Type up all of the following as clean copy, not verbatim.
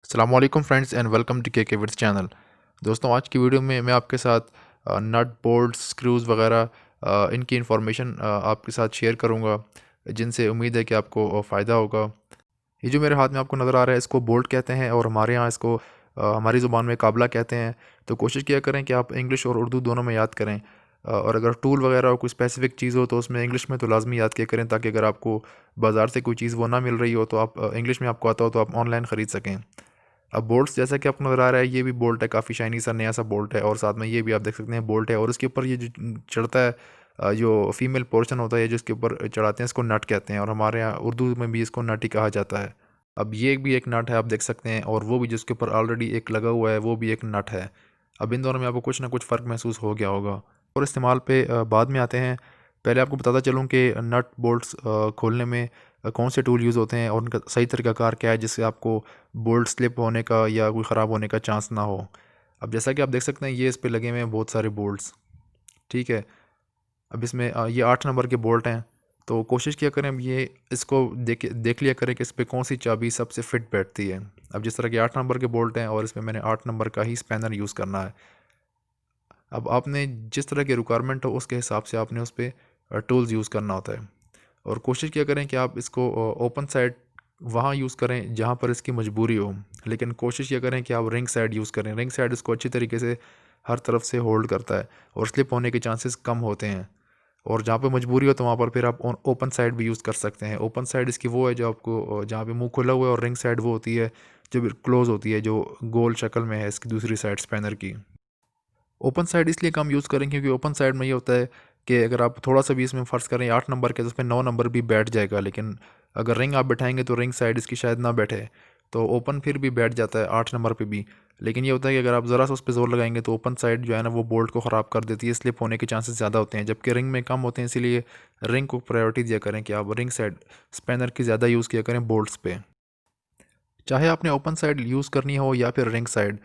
अस्सलाम वालेकुम friends and welcome to के विड्स चैनल। दोस्तों, आज की वीडियो में मैं आपके साथ नट बोल्ट्स स्क्रूज़ वगैरह इनकी इंफॉर्मेशन आपके साथ शेयर करूंगा, जिनसे उम्मीद है कि आपको फ़ायदा होगा। ये जो मेरे हाथ में आपको नज़र आ रहा है, इसको बोल्ट कहते हैं और हमारे यहाँ इसको हमारी ज़ुबान में काबला कहते हैं। तो कोशिश किया करें कि आप इंग्लिश और उर्दू दोनों में याद करें। और अगर टूल वगैरह कोई स्पेसिफ़िक चीज़ हो तो उसमें इंग्लिश में तो लाज़मी याद किया करें, ताकि अगर आपको बाज़ार से कोई चीज़ वो ना मिल रही हो तो आप इंग्लिश में आपको आता हो तो आप ऑनलाइन ख़रीद सकें। अब बोल्ट्स जैसा कि आपको नज़र आ रहा है, ये भी बोल्ट है, काफ़ी शाइनी सा नया सा बोल्ट है, और साथ में ये भी आप देख सकते हैं बोल्ट है, और इसके ऊपर ये जो चढ़ता है, जो फीमेल पोर्शन होता है जो इसके ऊपर चढ़ाते हैं, इसको नट कहते हैं, और हमारे यहाँ उर्दू में भी इसको नट ही कहा जाता है। अब ये भी एक नट है, आप देख सकते हैं, और वो भी जिसके ऊपर ऑलरेडी एक लगा हुआ है वो भी एक नट है। अब इन दोनों में आपको कुछ ना कुछ फ़र्क महसूस हो गया होगा। और इस्तेमाल पे बाद में आते हैं। पहले आपको बताता चलूँ कि नट बोल्ट्स खोलने में कौन से टूल यूज़ होते हैं और उनका सही तरीक़ाकार क्या है, जिससे आपको बोल्ट स्लिप होने का या कोई ख़राब होने का चांस ना हो। अब जैसा कि आप देख सकते हैं, ये इस पे लगे हुए हैं बहुत सारे बोल्ट्स, ठीक है। अब इसमें ये 8 नंबर के बोल्ट हैं। तो कोशिश किया करें, अब ये इसको देख लिया करें कि इस पे कौन सी चाबी सबसे फिट बैठती है। अब जिस तरह के 8 नंबर के बोल्ट हैं और इसमें मैंने 8 नंबर का ही स्पैनर यूज़ करना है। अब आपने जिस तरह की रिक्वायरमेंट हो उसके हिसाब से आपने उस पे टूल्स यूज़ करना होता है। और कोशिश किया करें कि आप इसको ओपन साइड वहाँ यूज़ करें जहाँ पर इसकी मजबूरी हो, लेकिन कोशिश किया करें कि आप रिंग साइड यूज़ करें। रिंग साइड इसको अच्छी तरीके से हर तरफ से होल्ड करता है और स्लिप होने के चांसेस कम होते हैं। और जहाँ पे मजबूरी हो तो वहाँ पर फिर आप ओपन साइड भी यूज़ कर सकते हैं। ओपन साइड इसकी वो है जो आपको जहाँ पे मुंह खुला हुआ है, और रिंग साइड वो होती है जो क्लोज़ होती है, जो गोल शक्ल में है इसकी दूसरी साइड स्पैनर की। ओपन साइड इसलिए कम यूज़ करें क्योंकि ओपन साइड में ये होता है कि अगर आप थोड़ा सा भी इसमें फ़र्ज़ करें 8 नंबर के, तो उसमें 9 नंबर भी बैठ जाएगा, लेकिन अगर रिंग आप बैठाएंगे तो रिंग साइड इसकी शायद ना बैठे। तो ओपन फिर भी बैठ जाता है 8 नंबर पे भी, लेकिन ये होता है कि अगर आप ज़रा सा उस पर ज़ोर लगाएंगे तो ओपन साइड जो है ना वो बोल्ट को ख़राब कर देती है, स्लिप होने के चांसेस ज़्यादा होते हैं, जबकि रिंग में कम होते हैं। इसीलिए रिंग को प्रायोरिटी दिया करें कि आप रिंग साइड स्पैनर की ज़्यादा यूज़ किया करें बोल्ट्स पे, चाहे आपने ओपन साइड यूज़ करनी हो या फिर रिंग साइड।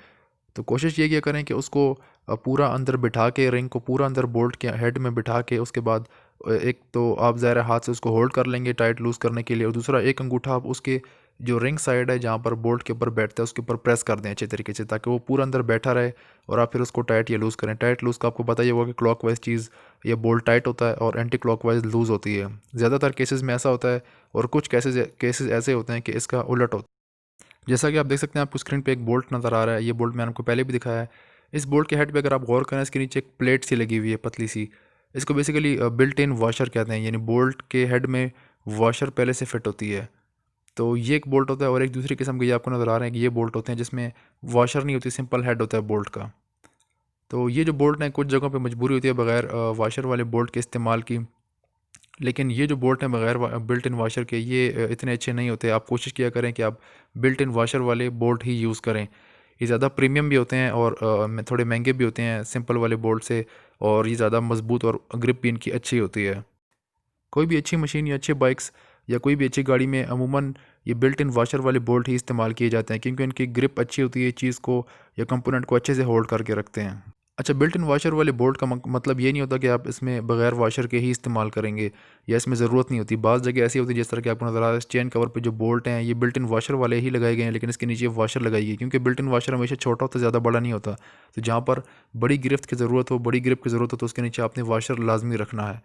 तो कोशिश ये किया करें कि उसको पूरा अंदर बिठा के, रिंग को पूरा अंदर बोल्ट के हेड में बिठा के, उसके बाद एक तो आप ज़ाहिर है हाथ से उसको होल्ड कर लेंगे टाइट लूज़ करने के लिए, और दूसरा एक अंगूठा आप उसके जो रिंग साइड है जहाँ पर बोल्ट के ऊपर बैठता है उसके ऊपर प्रेस कर दें अच्छे तरीके से, ताकि वो पूरा अंदर बैठा रहे, और आप फिर उसको टाइट या लूज़ करें। टाइट लूज़ का आपको पता ही होगा कि क्लॉकवाइज चीज़ या बोल्ट टाइट होता है और एंटी क्लॉकवाइज लूज़ होती है। ज़्यादातर केसेस में ऐसा होता है, और कुछ केसेस ऐसे होते हैं कि इसका उलट होता है। जैसा कि आप देख सकते हैं, आपको स्क्रीन पे एक बोल्ट नज़र आ रहा है। ये बोल्ट मैंने आपको पहले भी दिखाया है। इस बोल्ट के हेड पे अगर आप गौर करें, इसके नीचे एक प्लेट सी लगी हुई है पतली सी। इसको बेसिकली बिल्ट इन वॉशर कहते हैं, यानी बोल्ट के हेड में वॉशर पहले से फिट होती है। तो ये एक बोल्ट होता है, और एक दूसरी किस्म के ये आपको नज़र आ रहे हैं कि ये बोल्ट होते हैं जिसमें वॉशर नहीं होती, सिंपल हेड होता है बोल्ट का। तो ये जो बोल्ट हैं, कुछ जगहों पे मजबूरी होती है बगैर वॉशर वाले बोल्ट के इस्तेमाल की, लेकिन ये जो बोल्ट हैं बगैर बिल्ट इन वाशर के, ये इतने अच्छे नहीं होते। आप कोशिश किया करें कि आप बिल्ट इन वाशर वाले बोल्ट ही यूज़ करें। ये ज़्यादा प्रीमियम भी होते हैं और थोड़े महंगे भी होते हैं सिंपल वाले बोल्ट से, और ये ज़्यादा मजबूत और ग्रिप भी इनकी अच्छी होती है। कोई भी अच्छी मशीन या अच्छे बाइक्स या कोई भी अच्छी गाड़ी में अमूमन ये बिल्ट इन वाशर वाले बोल्ट ही इस्तेमाल किए जाते हैं, क्योंकि इनकी ग्रिप अच्छी होती है, चीज़ को या कंपोनेंट को अच्छे से होल्ड करके रखते हैं। अच्छा, बिल्ट इन वाशर वाले बोल्ट का मतलब ये नहीं होता कि आप इसमें बगैर वाशर के ही इस्तेमाल करेंगे या इसमें ज़रूरत नहीं होती। बाज़ जगह ऐसी होती है, जिस तरह के आपको नज़र आ रहा है, चेन कवर पे जो बोल्ट हैं ये बिल्ट इन वाशर वाले ही लगाए गए हैं, लेकिन इसके नीचे वाशर लगाई गई, क्योंकि बिल्ट इन वाशर हमेशा छोटा होता है, ज़्यादा बड़ा नहीं होता। तो जहाँ पर बड़ी गिरफ्त की ज़रूरत हो, बड़ी ग्रिप की ज़रूरत हो, तो उसके नीचे आपने वाशर लाजमी रखना है।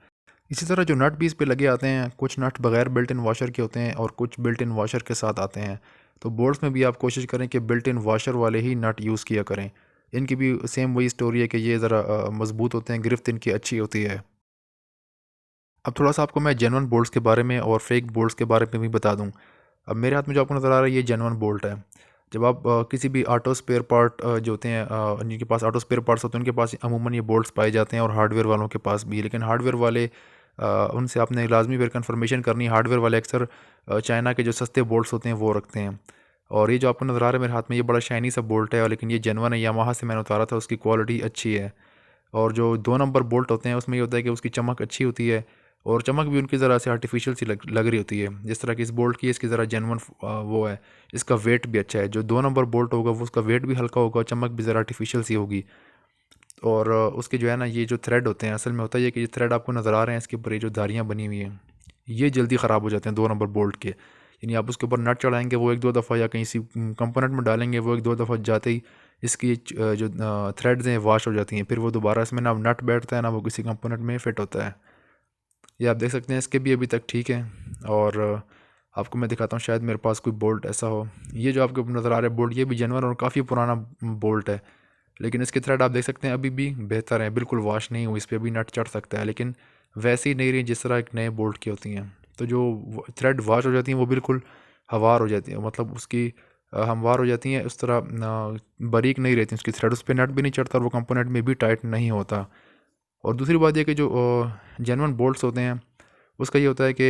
इसी तरह जो नट भी इस पे लगे आते हैं, कुछ नट बगैर बिल्ट इन वॉशर के होते हैं और कुछ बिल्ट इन वॉशर के साथ आते हैं। तो बोल्ट्स में भी आप कोशिश करें कि बिल्ट इन वॉशर वाले ही नट यूज़ किया करें। इनकी भी सेम वही स्टोरी है कि ये ज़रा मजबूत होते हैं, गिरफ्त इनकी अच्छी होती है। अब थोड़ा सा आपको मैं जेन्युइन बोल्ट्स के बारे में और फेक बोल्ट्स के बारे में भी बता दूँ। अब मेरे हाथ में जो आपको नज़र आ रहा है, ये जेन्युइन बोल्ट है। जब आप किसी भी ऑटो स्पेयर पार्ट जो होते हैं, जिनके पास ऑटो स्पेयर पार्ट्स होते हैं, उनके पास अमूमन ये बोल्ट्स पाए जाते हैं, और हार्डवेयर वालों के पास भी। लेकिन हार्डवेयर वाले उनसे आपने लाजमी फिर कन्फर्मेशन करनी है। हार्डवेयर वाले अक्सर चाइना के जो सस्ते बोल्ट्स होते हैं वो रखते हैं। और ये जो आपको नज़र आ रहा है मेरे हाथ में, ये बड़ा शाइनी सा बोल्ट है, लेकिन ये जेन्युइन है। यामाहा से मैंने उतारा था, उसकी क्वालिटी अच्छी है। और जो 2 नंबर बोल्ट होते हैं उसमें ये होता है कि उसकी चमक अच्छी होती है, और चमक भी उनकी ज़रा से आर्टिफिशियल सी लग रही होती है। जिस तरह की इस बोल्ट की है, इसकी ज़रा जेन्युइन वो है। इसका वेट भी अच्छा है। जो 2 नंबर बोल्ट होगा वो उसका वेट भी हल्का होगा, चमक भी ज़रा आर्टिफिशियल सी होगी। और उसके जो है ना, ये जो थ्रेड होते हैं, असल में होता है ये कि ये थ्रेड आपको नज़र आ रहे हैं, इसके ऊपर ये जो धारियाँ बनी हुई हैं, ये जल्दी ख़राब हो जाते हैं 2 नंबर बोल्ट के। यानी आप उसके ऊपर नट चढ़ाएंगे वो एक दो दफ़ा, या कहीं सी कंपोनेंट में डालेंगे वो एक दो दफ़ा जाते ही इसकी जो थ्रेड्स हैं वाश हो जाती हैं, फिर वो दोबारा इसमें ना नट बैठता है ना वो किसी कंपोनेंट में फिट होता है। ये आप देख सकते हैं इसके भी अभी तक ठीक है। और आपको मैं दिखाता हूँ, शायद मेरे पास कोई बोल्ट ऐसा हो। ये जो आपको नज़र आ रहा है बोल्ट, ये भी जेन्युइन और काफ़ी पुराना बोल्ट है, लेकिन इसके थ्रेड आप देख सकते हैं अभी भी बेहतर है, बिल्कुल वॉश नहीं हुई, इस पर भी नट चढ़ सकता है, लेकिन वैसी नहीं रही जिस तरह एक नए बोल्ट की होती हैं। तो जो थ्रेड वॉश हो जाती हैं वो बिल्कुल हवार हो जाती है, मतलब उसकी हमवार हो जाती हैं, उस तरह बारीक नहीं रहती उसकी थ्रेड, उस पर नट भी नहीं चढ़ता और वो कंपोनेंट में भी टाइट नहीं होता। और दूसरी बात यह कि जो जेन्युइन बोल्ट्स होते हैं उसका ये होता है कि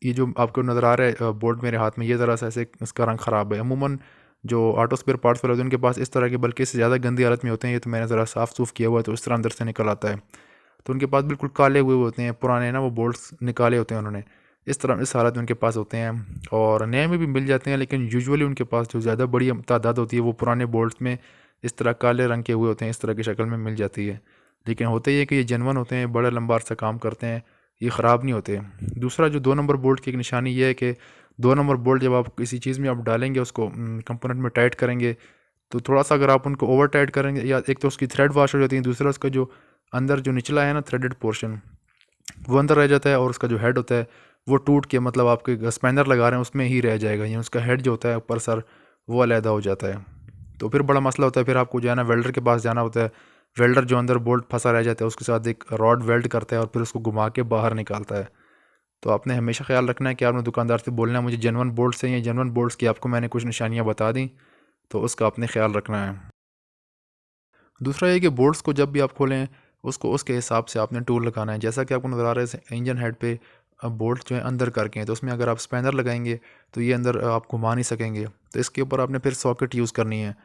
ये जो आपको नज़र आ रहा है बोल्ट मेरे हाथ में, ये ज़रा सा ऐसे इसका रंग ख़राब है। अमूमन जो ऑटो स्पेयर पार्ट्स वाले होते हैं उनके पास इस तरह के बल्कि इससे ज़्यादा गंदी हालत में होते हैं। ये तो मैंने ज़रा साफ़ सूफ़ किया हुआ है तो इस तरह अंदर से निकल आता है। तो उनके पास बिल्कुल काले हुए होते हैं, पुराने ना वो बोल्ट्स निकाले होते हैं उन्होंने, इस तरह इस हालत में उनके पास होते हैं। और नए में भी मिल जाते हैं, लेकिन यूजुअली उनके पास जो ज़्यादा बड़ी तादाद होती है वो पुराने बोल्ट्स में इस तरह काले रंग के हुए होते हैं, इस तरह की शक्ल में मिल जाती है। लेकिन होते ही है कि ये जेन्युइन होते हैं, बड़ा लंबा अरसा काम करते हैं, ये ख़राब नहीं होते। दूसरा जो 2 नंबर बोल्ट की एक निशानी ये है कि 2 नंबर बोल्ट जब आप किसी चीज़ में आप डालेंगे उसको कंपोनेंट में टाइट करेंगे तो थोड़ा-सा अगर आप उनको ओवर टाइट करेंगे, या एक तो उसकी थ्रेड वॉश हो जाती है, दूसरा उसका जो अंदर जो निचला है ना थ्रेडेड पोर्शन वो अंदर रह जाता है, और उसका जो हेड होता है वो टूट के, मतलब आपके स्पैनर लगा रहे हैं उसमें ही रह जाएगा, यानी उसका हेड जो होता है ऊपर सर वो अलहदा हो जाता है। तो फिर बड़ा मसला होता है, फिर आपको जो है ना वेल्डर के पास जाना होता है। वेल्डर जो अंदर बोल्ट फंसा रह जाता है उसके साथ एक रॉड वेल्ड करता है और फिर उसको घुमा के बाहर निकालता है। तो आपने हमेशा ख्याल रखना है कि आपने दुकानदार से बोलना है मुझे जेन्युइन बोल्ट चाहिए, जेन्युइन बोल्ट्स की आपको मैंने कुछ निशानियाँ बता दी, तो उसका आपने ख्याल रखना है। दूसरा ये कि बोल्ट्स को जब भी आप खोलें उसको उसके हिसाब से आपने टूल लगाना है। जैसा कि आपको नज़र आ रहा है इंजन हेड पे बोल्ट जो है अंदर करके हैं, तो उसमें अगर आप स्पैनर लगाएंगे तो ये अंदर आप घुमा नहीं सकेंगे। तो इसके ऊपर आपने फिर सॉकेट यूज़ करनी है।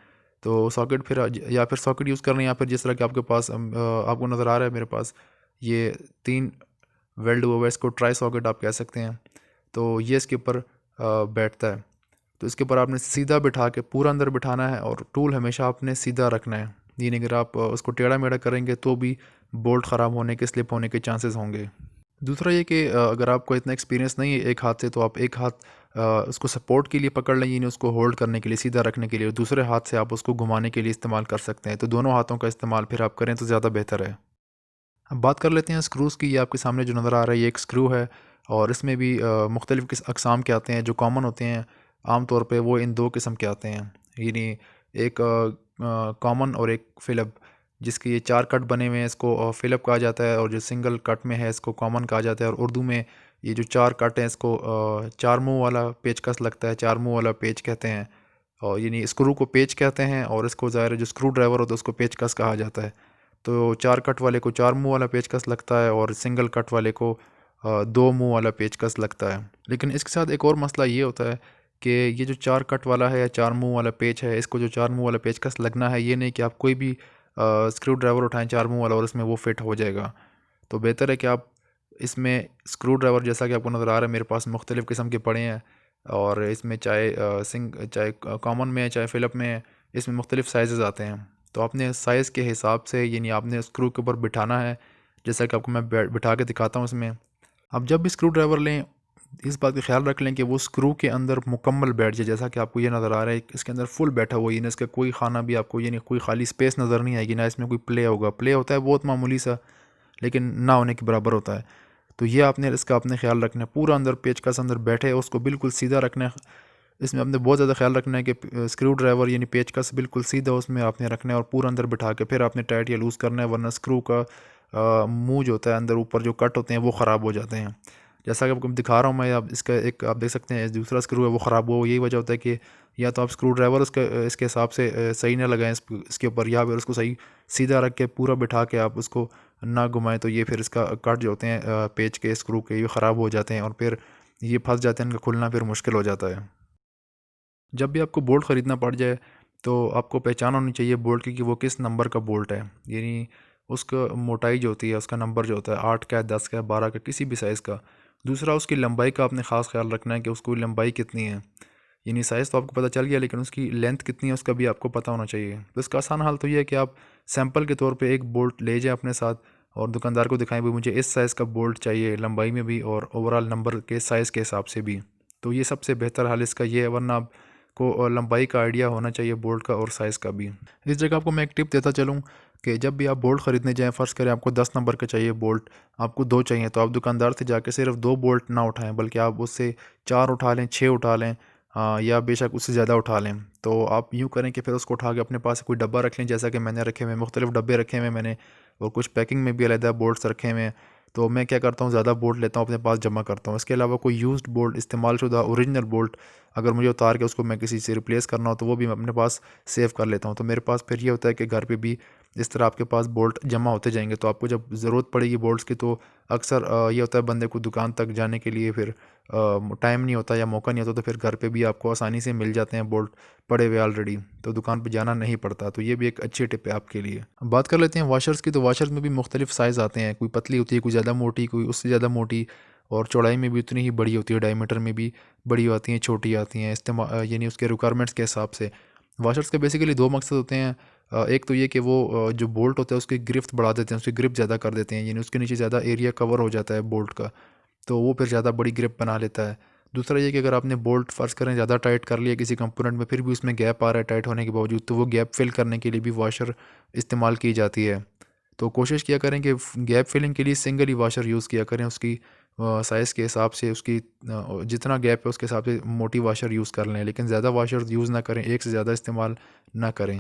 तो सॉकेट फिर या फिर सॉकेट यूज़ करनी है, या फिर जिस तरह कि आपके पास आपको नज़र आ रहा है मेरे पास ये 3 वेल्ड हुआ हुआ है, इसको ट्राई सॉकेट आप कह सकते हैं। तो ये इसके ऊपर बैठता है। तो इसके ऊपर आपने सीधा बिठा के पूरा अंदर बिठाना है, और टूल हमेशा आपने सीधा रखना है। यानी अगर आप उसको टेढ़ा मेढ़ा करेंगे तो भी बोल्ट ख़राब होने के, स्लिप होने के चांसेस होंगे। दूसरा ये कि अगर आपको इतना एक्सपीरियंस नहीं है एक हाथ से, तो आप एक हाथ उसको सपोर्ट के लिए पकड़ लें, यानी उसको होल्ड करने के लिए, सीधा रखने के लिए, दूसरे हाथ से आप उसको घुमाने के लिए इस्तेमाल कर सकते हैं। तो दोनों हाथों का इस्तेमाल फिर आप करें तो ज़्यादा बेहतर है। अब बात कर लेते हैं स्क्रूज़ की। ये आपके सामने जो नज़र आ रहा है ये एक स्क्रू है, और इसमें भी मुख्तलिफ़ अक़साम के आते हैं। जो कॉमन होते हैं आम तौर पे वो इन 2 किस्म के आते हैं, यानी एक कॉमन और एक फ़िलिप। जिसके ये 4 कट बने हुए हैं इसको फ़िलिप कहा जाता है, और जो सिंगल कट में है इसको कॉमन कहा जाता है। और उर्दू में ये जो 4 कट हैं इसको 4 मुँह वाला पेचकस लगता है, 4 मुँह वाला पेच कहते हैं। और यानी स्क्रू को पेच कहते हैं, और इसको ज़ाहिर है जो स्क्रू ड्राइवर होता है उसको पेचकस कहा जाता है। तो 4 कट वाले को 4 मुँह वाला पेचकस लगता है, और सिंगल कट वाले को 2 मुँह वाला पेचकस लगता है। लेकिन इसके साथ एक और मसला ये होता है कि ये जो 4 कट वाला है या 4 मुँह वाला पेच है, इसको जो 4 मुँह वाला पेचकस लगना है, ये नहीं कि आप कोई भी स्क्रू ड्राइवर उठाएँ 4 मुँह वाला और उसमें वो फिट हो जाएगा। तो बेहतर है कि आप इसमें स्क्रू ड्राइवर, जैसा कि आपको नज़र आ रहा है मेरे पास मुख्तलिफ़ किस्म के पड़े हैं, और इसमें चाहे कॉमन में है चाहे फ़िलिप में है, इसमें मुख्तलिफ़ साइज़ेज़ आते हैं। तो आपने साइज़ के हिसाब से, यानी आपने स्क्रू के ऊपर बिठाना है, जैसा कि आपको मैं बिठा के दिखाता हूँ इसमें। अब जब भी स्क्रू ड्राइवर लें इस बात का ख्याल रख लें कि वो स्क्रू के अंदर मुकम्मल बैठ जाए, जैसा कि आपको ये नज़र आ रहा है इसके अंदर फुल बैठा हुआ है, ना इसका कोई खाना भी आपको, यानी कोई खाली स्पेस नज़र नहीं आएगी, ना इसमें कोई प्ले होगा। प्ले होता है बहुत मामूली सा, लेकिन ना होने के बराबर होता है। तो ये आपने इसका आपने ख्याल रखना है, पूरा अंदर पेचकस अंदर बैठे उसको बिल्कुल सीधा रखना है। इसमें आपने बहुत ज़्यादा ख्याल रखना है कि स्क्रू ड्राइवर यानी पेचकस बिल्कुल सीधा उसमें आपने रखना है, और पूरा अंदर बिठा के फिर आपने टाइट या लूज़ करना है, वरना स्क्रू का मुँह जो होता है अंदर ऊपर जो कट होते हैं वो ख़राब हो जाते हैं। जैसा कि आपको दिखा रहा हूँ मैं, अब इसका एक आप देख सकते हैं दूसरा स्क्रू है वो ख़राब हुआ। यही वजह होता है कि या तो आप स्क्रू ड्राइवर उसका इसके हिसाब से सही ना लगाएं इसके ऊपर, या फिर उसको सही सीधा रख के पूरा बिठा के आप उसको ना घुमाएं, तो ये फिर इसका कट जो होते हैं पेच के स्क्रू के, ये ख़राब हो जाते हैं और फिर ये फंस जाते हैं, इनका खुलना फिर मुश्किल हो जाता है। जब भी आपको बोल्ट ख़रीदना पड़ जाए तो आपको पहचान होनी चाहिए बोल्ट की कि वो किस नंबर का बोल्ट है, यानी उसका मोटाई जो होती है, उसका नंबर जो होता है 8 का, 10 का, 12 का, किसी भी साइज़ का। दूसरा उसकी लंबाई का आपने ख़ास ख्याल रखना है कि उसकी लंबाई कितनी है, यानी साइज़ तो आपको पता चल गया, लेकिन उसकी लेंथ कितनी है उसका भी आपको पता होना चाहिए। तो इसका आसान हल तो ये है कि आप सैंपल के तौर पे एक बोल्ट ले जाएँ अपने साथ और दुकानदार को दिखाएँ भाई मुझे इस साइज़ का बोल्ट चाहिए, लंबाई में भी और ओवरऑल नंबर के साइज़ के हिसाब से भी। तो ये सबसे बेहतर हाल इसका ये है, वरना आपको लंबाई का आइडिया होना चाहिए बोल्ट का और साइज़ का भी। इस जगह आपको मैं एक टिप देता चलूँ कि जब भी आप बोल्ट ख़रीदने जाएँ, फ़र्ज़ करें आपको 10 नंबर का चाहिए बोल्ट, आपको 2 चाहिए, तो आप दुकानदार से जाके सिर्फ 2 बोल्ट ना उठाएँ, बल्कि आप उससे 4 उठा लें, 6 उठा लें, या बेशक उससे ज़्यादा उठा लें। तो आप यूँ करें कि फिर उसको उठा के अपने पास कोई डब्बा रख लें, जैसा कि मैंने रखे हुए हैं, मुख्तलिफ़ डब्बे रखे हुए हैं मैंने, और कुछ पैकिंग में भी अलहदा बोल्ट्स रखे हुए हैं। तो मैं क्या करता हूँ, ज़्यादा बोल्ट लेता हूँ, अपने पास जमा करता हूँ। इसके अलावा कोई यूज़्ड बोल्ट, इस्तेमालशुदा ओरिजिनल बोल्ट अगर मुझे उतार के उसको मैं किसी से रिप्लेस करना हो, तो वो भी मैं अपने पास सेव कर लेता हूँ। तो मेरे पास फिर ये होता है कि घर पे भी इस तरह आपके पास बोल्ट जमा होते जाएंगे, तो आपको जब ज़रूरत पड़ेगी बोल्ट्स की, तो अक्सर ये होता है बंदे को दुकान तक जाने के लिए फिर टाइम नहीं होता या मौका नहीं होता, तो फिर घर पे भी आपको आसानी से मिल जाते हैं बोल्ट पड़े हुए ऑलरेडी, तो दुकान पे जाना नहीं पड़ता। तो ये भी एक अच्छी टिप है आपके लिए। अब बात कर लेते हैं वाशर्स की। तो वाशर्स में भी मुख्तलिफ साइज़ आते हैं, कोई पतली होती है, कोई ज़्यादा मोटी, कोई उससे ज़्यादा मोटी, और चौड़ाई में भी उतनी ही बड़ी होती है, डायमीटर में भी बड़ी आती हैं, छोटी आती हैं, यानी उसके रिक्वायरमेंट्स के हिसाब से। वाशर्स के बेसिकली 2 मकसद होते हैं। एक तो ये कि वो जो बोल्ट होता है उसकी गिरफ्त बढ़ा देते हैं, उसकी ग्रिप ज़्यादा कर देते हैं, यानी उसके नीचे ज़्यादा एरिया कवर हो जाता है बोल्ट का, तो वो फिर ज़्यादा बड़ी ग्रिप बना लेता है। दूसरा ये कि अगर आपने बोल्ट फ़र्ज़ करें ज़्यादा टाइट कर लिया किसी कंपोनेंट में, फिर भी उसमें गैप आ रहा है टाइट होने के बावजूद, तो वो गैप फिल करने के लिए भी वाशर इस्तेमाल की जाती है। तो कोशिश किया करें कि गैप फिलिंग के लिए सिंगल ही वाशर यूज़ किया करें, उसकी साइज़ के हिसाब से, उसकी जितना गैप है उसके हिसाब से मोटी वाशर यूज़ कर लें, लेकिन ज़्यादा वाशर यूज़ ना करें, एक से ज़्यादा इस्तेमाल ना करें।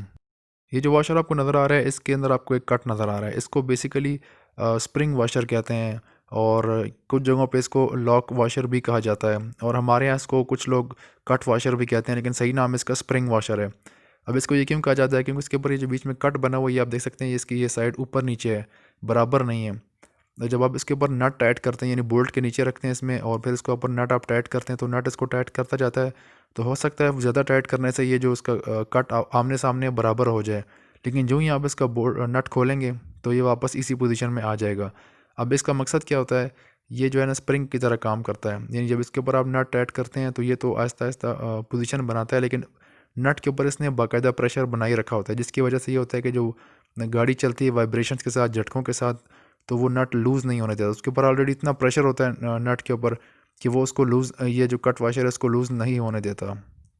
ये जो वाशर आपको नज़र आ रहा है, इसके अंदर आपको एक कट नज़र आ रहा है, इसको बेसिकली स्प्रिंग वाशर कहते हैं, और कुछ जगहों पे इसको लॉक वाशर भी कहा जाता है, और हमारे यहाँ इसको कुछ लोग कट वाशर भी कहते हैं, लेकिन सही नाम इसका स्प्रिंग वाशर है। अब इसको ये क्यों कहा जाता है, क्योंकि इसके ऊपर ये जो बीच में कट बना हुआ है, ये आप देख सकते हैं, इसकी ये साइड ऊपर नीचे है, बराबर नहीं है। तो जब आप इसके ऊपर नट टाइट करते हैं, यानी बोल्ट के नीचे रखते हैं इसमें, और फिर इसके ऊपर नट आप टाइट करते हैं, तो नट इसको टाइट करता जाता है। तो हो सकता है ज़्यादा टाइट करने से ये जो इसका कट आमने सामने बराबर हो जाए, लेकिन जो ही आप इसका नट खोलेंगे, तो ये वापस इसी पोजीशन में आ जाएगा। अब इसका मकसद क्या होता है, ये जो है ना स्प्रिंग की तरह काम करता है, यानी जब इसके ऊपर आप नट टाइट करते हैं, तो ये तो आहिस्ता आहिस्ता पोजीशन बनाता है, लेकिन नट के ऊपर इसने बाकायदा प्रेशर बनाए रखा होता है, जिसकी वजह से ये होता है कि जो गाड़ी चलती है वाइब्रेशंस के साथ, झटकों के साथ, तो वो नट लूज़ नहीं होने देता। उसके ऊपर ऑलरेडी इतना प्रेशर होता है नट के ऊपर, कि वो उसको लूज़, ये जो कट वाशर है इसको लूज़ नहीं होने देता।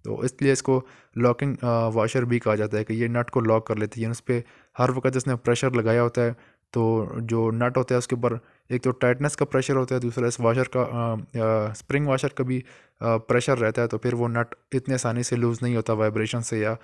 तो इसलिए इसको लॉकिंग वाशर भी कहा जाता है, कि ये नट को लॉक कर लेती है, उस पर हर वक्त इसने प्रेशर लगाया होता है। तो जो नट होता है उसके ऊपर एक तो टाइटनेस का प्रेशर होता है, दूसरा इस वाशर का स्प्रिंग वाशर का भी प्रेशर रहता है, तो फिर वो नट इतने आसानी से लूज़ नहीं होता वाइब्रेशन से या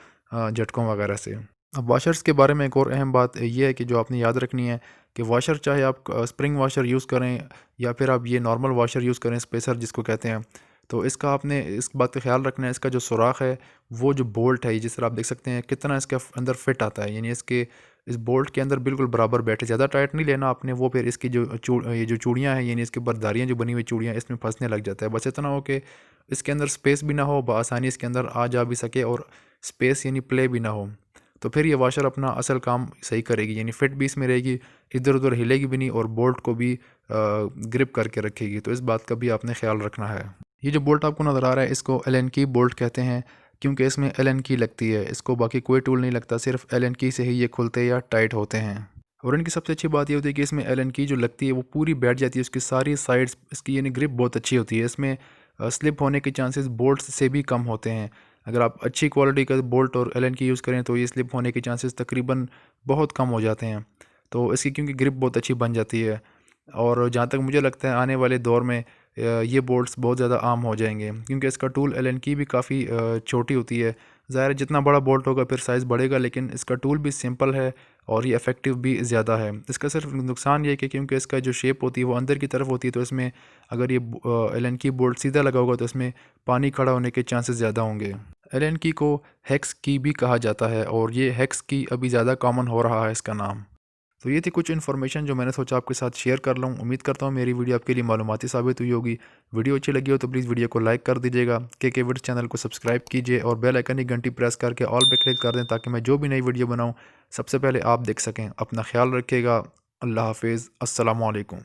झटकों वगैरह से। अब वाशर्स के बारे में एक और अहम बात ये है कि जो आपने याद रखनी है, कि वाशर चाहे आप स्प्रिंग वाशर यूज़ करें, या फिर आप ये नॉर्मल वाशर यूज़ करें, स्पेसर जिसको कहते हैं, तो इसका आपने इस बात का ख्याल रखना है, इसका जो सुराख है, वो जो बोल्ट है, जिस तरह आप देख सकते हैं कितना इसके अंदर फिट आता है, यानी इसके इस बोल्ट के अंदर बिल्कुल बराबर बैठे, ज़्यादा टाइट नहीं लेना आपने, वो फिर इसकी जो ये जो चूड़ियाँ हैं, यानी इसके ऊपर धारियाँ जो बनी हुई चूड़ियाँ, इसमें फंसने लग जाता है। बस इतना हो कि इसके अंदर स्पेस भी ना हो, बआसानी इसके अंदर आ जा भी सके, और स्पेस यानी प्ले भी ना हो, तो फिर ये वाशर अपना असल काम सही करेगी, यानी फिट भी इसमें रहेगी, इधर उधर हिलेगी भी नहीं, और बोल्ट को भी ग्रिप करके रखेगी। तो इस बात का भी आपने ख्याल रखना है। ये जो बोल्ट आपको नज़र आ रहा है, इसको एलन की बोल्ट कहते हैं, क्योंकि इसमें एलन की लगती है, इसको बाकी कोई टूल नहीं लगता, सिर्फ एलन की से ही ये खुलते या टाइट होते हैं। और इनकी सबसे अच्छी बात ये होती है कि इसमें एलन की जो लगती है वो पूरी बैठ जाती है, उसकी सारी साइड्स, इसकी यानी ग्रिप बहुत अच्छी होती है, इसमें स्लिप होने के चांसेस बोल्ट से भी कम होते हैं। अगर आप अच्छी क्वालिटी का बोल्ट और एलन की यूज़ करें, तो ये स्लिप होने के चांसेस तकरीबन बहुत कम हो जाते हैं। तो इसकी क्योंकि ग्रिप बहुत अच्छी बन जाती है, और जहाँ तक मुझे लगता है आने वाले दौर में ये बोल्ट्स बहुत ज़्यादा आम हो जाएंगे, क्योंकि इसका टूल एलन की भी काफ़ी छोटी होती है। ज़ाहिर है जितना बड़ा बोल्ट होगा फिर साइज़ बढ़ेगा, लेकिन इसका टूल भी सिंपल है, और ये इफ़ेक्टिव भी ज़्यादा है। इसका सिर्फ नुकसान ये है कि क्योंकि इसका जो शेप होती है वो अंदर की तरफ होती है, तो इसमें अगर ये एलन की बोल्ट सीधा लगा होगा, तो इसमें पानी खड़ा होने के चांसेस ज़्यादा होंगे। एलन की को हेक्स की भी कहा जाता है, और ये हेक्स की अभी ज़्यादा कॉमन हो रहा है इसका नाम। तो ये थी कुछ इन्फॉर्मेशन जो मैंने सोचा आपके साथ शेयर कर लूँ। उम्मीद करता हूँ मेरी वीडियो आपके लिए मालूमाती साबित हुई होगी। वीडियो अच्छी लगी हो तो प्लीज़ वीडियो को लाइक कर दीजिएगा, के विड्स चैनल को सब्सक्राइब कीजिए, और बेल आइकन की घंटी प्रेस करके ऑल पे क्लिक कर दें, ताकि मैं जो भी नई वीडियो बनाऊँ सबसे पहले आप देख सकें। अपना ख्याल रखिएगा। अल्लाह हाफिज़। अस्सलामु अलैकुम।